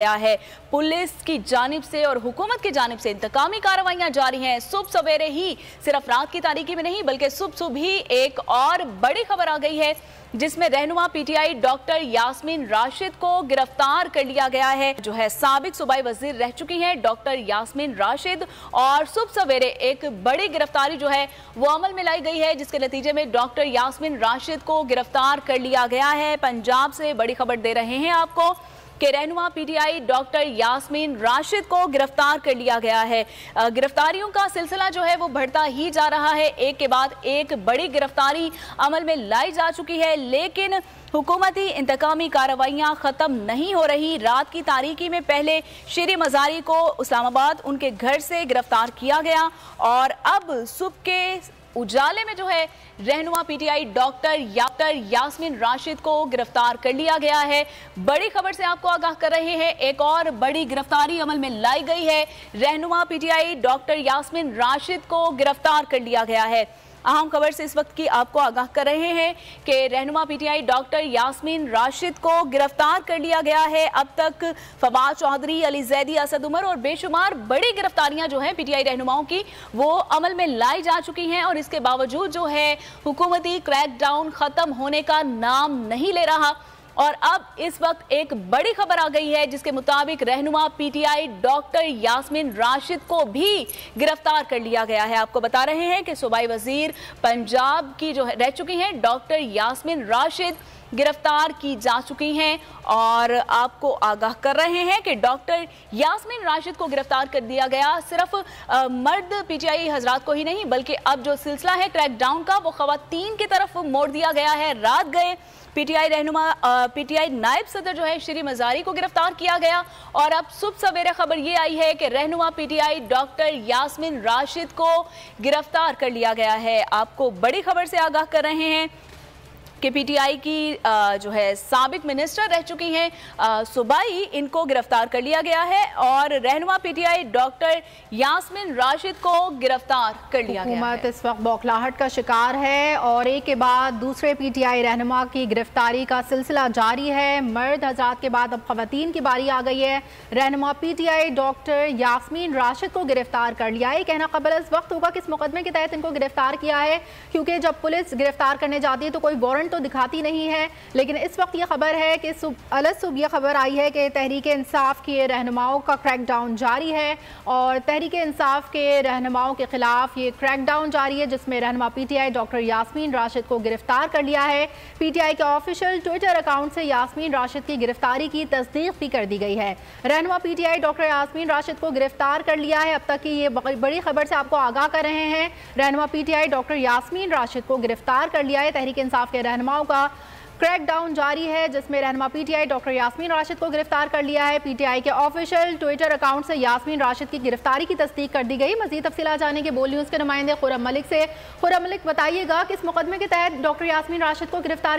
गया है। पुलिस की जानिब से और हुकूमत की जानिब से इंतकामी कार्रवाइयां जारी हैं। सुबह सवेरे ही, सिर्फ रात की तारीकी में नहीं बल्कि सुबह ही एक और बड़ी खबर आ गई है जिसमें रहनुमा पीटीआई डॉक्टर यास्मीन राशिद को गिरफ्तार कर लिया गया है। जो है साबिक सूबाई वजीर रह चुकी हैं डॉक्टर यास्मीन राशिद, और सुबह सवेरे एक बड़ी गिरफ्तारी जो है वो अमल में लाई गई है, जिसके नतीजे में डॉक्टर यास्मीन राशिद को गिरफ्तार कर लिया गया है। पंजाब से बड़ी खबर दे रहे हैं आपको कि रहनुमा पीटीआई डॉक्टर यास्मीन राशिद को गिरफ्तार कर लिया गया है। गिरफ्तारियों का सिलसिला जो है वो बढ़ता ही जा रहा है। एक के बाद एक बड़ी गिरफ्तारी अमल में लाई जा चुकी है, लेकिन हुकूमती इंतकामी कार्रवाइयां ख़त्म नहीं हो रही। रात की तारीकी में पहले शेर मज़ारी को इस्लामाबाद उनके घर से गिरफ्तार किया गया, और अब सुबह के उजाले में जो है रहनुमा पीटीआई डॉक्टर यास्मीन राशिद को गिरफ्तार कर लिया गया है। बड़ी खबर से आपको आगाह कर रहे हैं, एक और बड़ी गिरफ्तारी अमल में लाई गई है। रहनुमा पीटीआई डॉक्टर यास्मीन राशिद को गिरफ्तार कर लिया गया है। अहम खबर से इस वक्त की आपको आगाह कर रहे हैं कि रहनुमा पीटीआई डॉक्टर यास्मीन राशिद को गिरफ्तार कर लिया गया है। अब तक फवाद चौधरी, अली जैदी, असद उमर और बेशुमार बड़ी गिरफ्तारियां जो हैं पीटीआई रहनुमाओं की वो अमल में लाई जा चुकी हैं, और इसके बावजूद जो है हुकूमती क्रैकडाउन खत्म होने का नाम नहीं ले रहा। और अब इस वक्त एक बड़ी खबर आ गई है जिसके मुताबिक रहनुमा पीटीआई डॉक्टर यास्मीन राशिद को भी गिरफ्तार कर लिया गया है। आपको बता रहे हैं कि सूबाई वजीर पंजाब की जो रह चुकी हैं डॉक्टर यास्मीन राशिद गिरफ्तार की जा चुकी हैं, और आपको आगाह कर रहे हैं कि डॉक्टर यास्मीन राशिद को गिरफ्तार कर दिया गया सिर्फ मर्द पीटीआई हजरात को ही नहीं, बल्कि अब जो सिलसिला है क्रैकडाउन का वो खवातीन की तरफ मोड़ दिया गया है। रात गए पीटीआई नायब सदर जो है शेर मज़ारी को गिरफ्तार किया गया, और अब सुबह सवेरे खबर ये आई है कि रहनुमा पीटीआई डॉक्टर यास्मीन राशिद को गिरफ्तार कर लिया गया है। आपको बड़ी खबर से आगाह कर रहे हैं कि पीटीआई की जो है साबिक मिनिस्टर रह चुकी हैं सूबाई, इनको गिरफ्तार कर लिया गया है, और रहनुमा पीटीआई डॉक्टर यास्मीन राशिद को गिरफ्तार कर लिया गया है। हुकूमत इस वक्त बौखलाहट का शिकार है, और एक के बाद दूसरे पीटीआई रहनुमा की गिरफ्तारी का सिलसिला जारी है। मर्द हजरात के बाद अब खवातीन की बारी आ गई है। रहनुमा पीटीआई डॉक्टर यास्मीन राशिद को गिरफ्तार कर लिया है। कहना कबल इस वक्त होगा किस मुकदमे के तहत इनको गिरफ्तार किया है, क्योंकि जब पुलिस गिरफ्तार करने जाती है तो कोई वारंट तो दिखाती नहीं है। लेकिन इस वक्त ये खबर है कि सुबह ये खबर आई है कि तहरीक इंसाफ के रहनुमाओं का क्रैकडाउन जारी है, और तहरीक इंसाफ के रहनुमाओं के खिलाफ ये क्रैकडाउन जारी है, जिसमें रहनुमा पीटीआई डॉक्टर यास्मीन राशिद को गिरफ्तार कर लिया है। पीटीआई के ऑफिशियल ट्विटर अकाउंट से यास्मीन राशिद की गिरफ्तारी की तस्दीक भी कर दी गई है। रहनुमा पीटीआई डॉक्टर यास्मीन राशिद को गिरफ्तार कर लिया है। अब तक की ये बड़ी खबर से आपको आगाह कर रहे हैं। रहनुमा पीटीआई डॉक्टर यास्मीन राशिद को गिरफ्तार कर लिया है। तहरीक इंसाफ के रहनुमाओं का क्रैकडाउन जारी है, जिसमें रहनुमा पीटीआई डॉक्टर यास्मीन राशिद को गिरफ्तार कर लिया है। पीटीआई के ऑफिशियल ट्विटर अकाउंट से यास्मीन राशिद की गिरफ्तारी की तस्दीक कर दी गई। मजीद तफसीलात जाने के बोल न्यूज़ के नुमाइंदे खुर्रम मलिक से। खुर्रम मलिक, बताइएगा किस मुकदमे के तहत डॉक्टर यास्मीन राशिद को गिरफ्तार